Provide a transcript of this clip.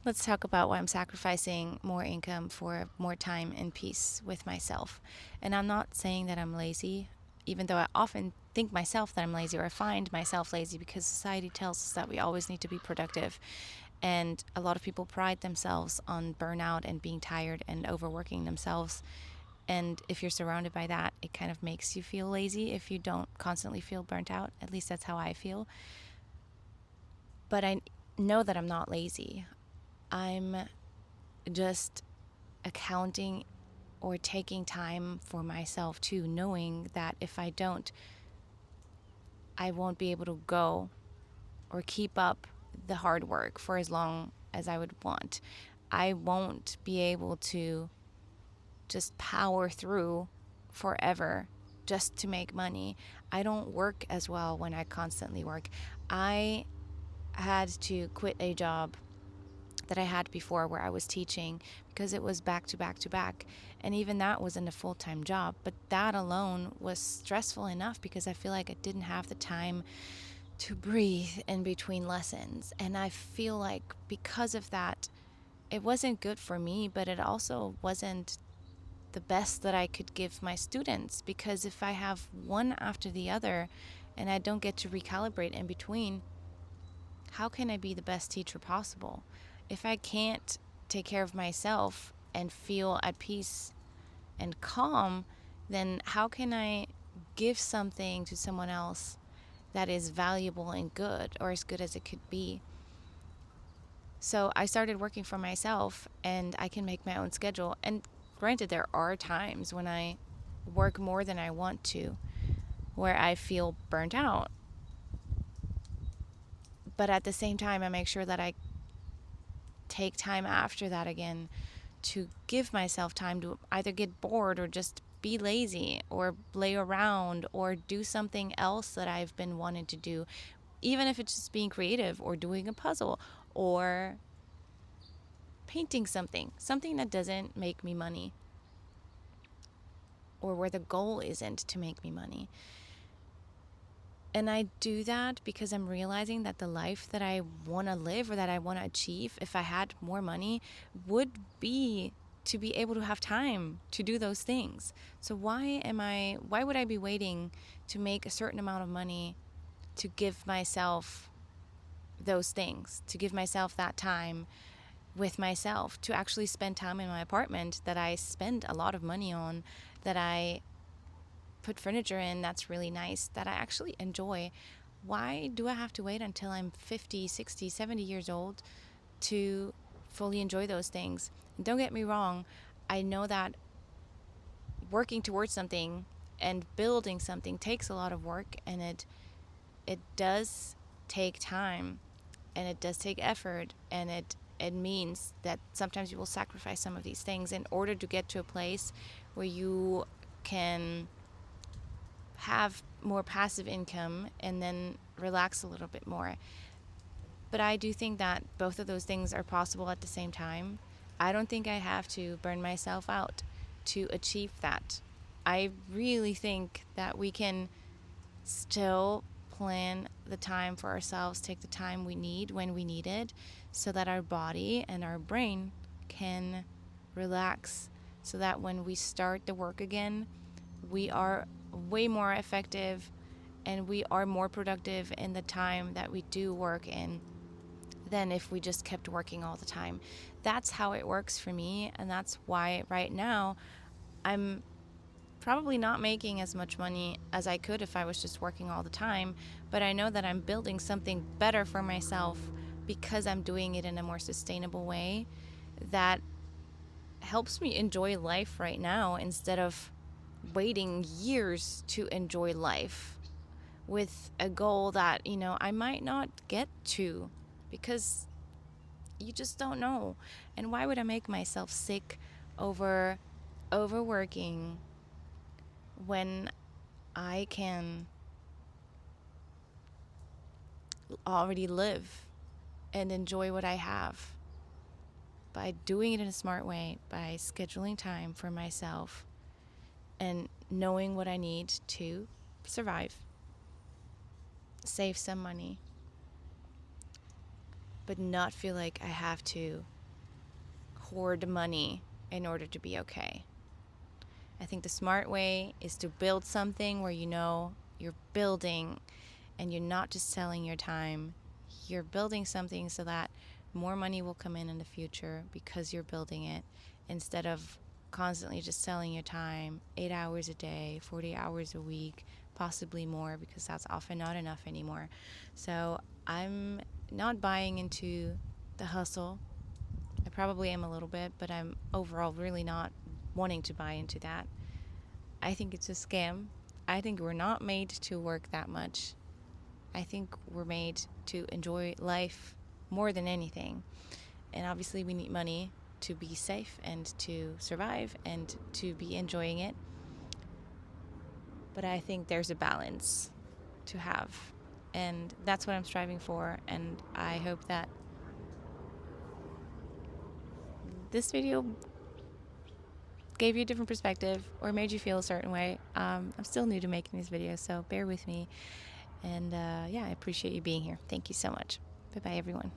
let's talk about why I'm sacrificing more income for more time and peace with myself. And I'm not saying that I'm lazy, even though I often think myself that I'm lazy, or I find myself lazy because society tells us that we always need to be productive. And a lot of people pride themselves on burnout and being tired and overworking themselves. And if you're surrounded by that, it kind of makes you feel lazy if you don't constantly feel burnt out. At least that's how I feel. But I know that I'm not lazy. I'm just accounting or taking time for myself too, knowing that if I don't, I won't be able to go or keep up the hard work for as long as I would want. I won't be able to just power through forever just to make money. I don't work as well when I constantly work. I had to quit a job that I had before where I was teaching because it was back to back to back. And even that wasn't a full time job. But that alone was stressful enough because I feel like I didn't have the time to breathe in between lessons. And I feel like because of that, it wasn't good for me, but it also wasn't the best that I could give my students, because if I have one after the other and I don't get to recalibrate in between, how can I be the best teacher possible? If I can't take care of myself and feel at peace and calm, then how can I give something to someone else that is valuable and good, or as good as it could be? So I started working for myself and I can make my own schedule. And granted, there are times when I work more than I want to, where I feel burnt out. But at the same time, I make sure that I take time after that again to give myself time to either get bored or just be lazy or lay around or do something else that I've been wanting to do, even if it's just being creative or doing a puzzle or painting something that doesn't make me money, or where the goal isn't to make me money. And I do that because I'm realizing that the life that I want to live or that I want to achieve, if I had more money, would be to be able to have time to do those things. So why would I be waiting to make a certain amount of money to give myself those things, to give myself that time with myself, to actually spend time in my apartment that I spend a lot of money on, that I put furniture in that's really nice, that I actually enjoy? Why do I have to wait until I'm 50, 60, 70 years old to fully enjoy those things? And don't get me wrong, I know that working towards something and building something takes a lot of work, and it does take time and it does take effort, and it means that sometimes you will sacrifice some of these things in order to get to a place where you can have more passive income and then relax a little bit more. But I do think that both of those things are possible at the same time. I don't think I have to burn myself out to achieve that. I really think that we can still plan the time for ourselves, take the time we need when we need it, so that our body and our brain can relax, so that when we start the work again, we are way more effective and we are more productive in the time that we do work in than if we just kept working all the time. That's how it works for me, and that's why right now I'm probably not making as much money as I could if I was just working all the time, but I know that I'm building something better for myself because I'm doing it in a more sustainable way that helps me enjoy life right now instead of waiting years to enjoy life with a goal that, I might not get to, because you just don't know. And why would I make myself sick over overworking when I can already live and enjoy what I have by doing it in a smart way, by scheduling time for myself and knowing what I need to survive, save some money, but not feel like I have to hoard money in order to be okay. I think the smart way is to build something where you know you're building and you're not just selling your time. You're building something so that more money will come in the future because you're building it, instead of constantly just selling your time 8 hours a day, 40 hours a week, possibly more, because that's often not enough anymore. So I'm not buying into the hustle. I probably am a little bit, but I'm overall really not wanting to buy into that. I think it's a scam. I think we're not made to work that much. I think we're made to enjoy life more than anything. And obviously, we need money to be safe and to survive and to be enjoying it. But I think there's a balance to have. And that's what I'm striving for. And I hope that this video gave you a different perspective or made you feel a certain way. I'm still new to making these videos, so bear with me. And yeah, I appreciate you being here. Thank you so much. Bye bye, everyone.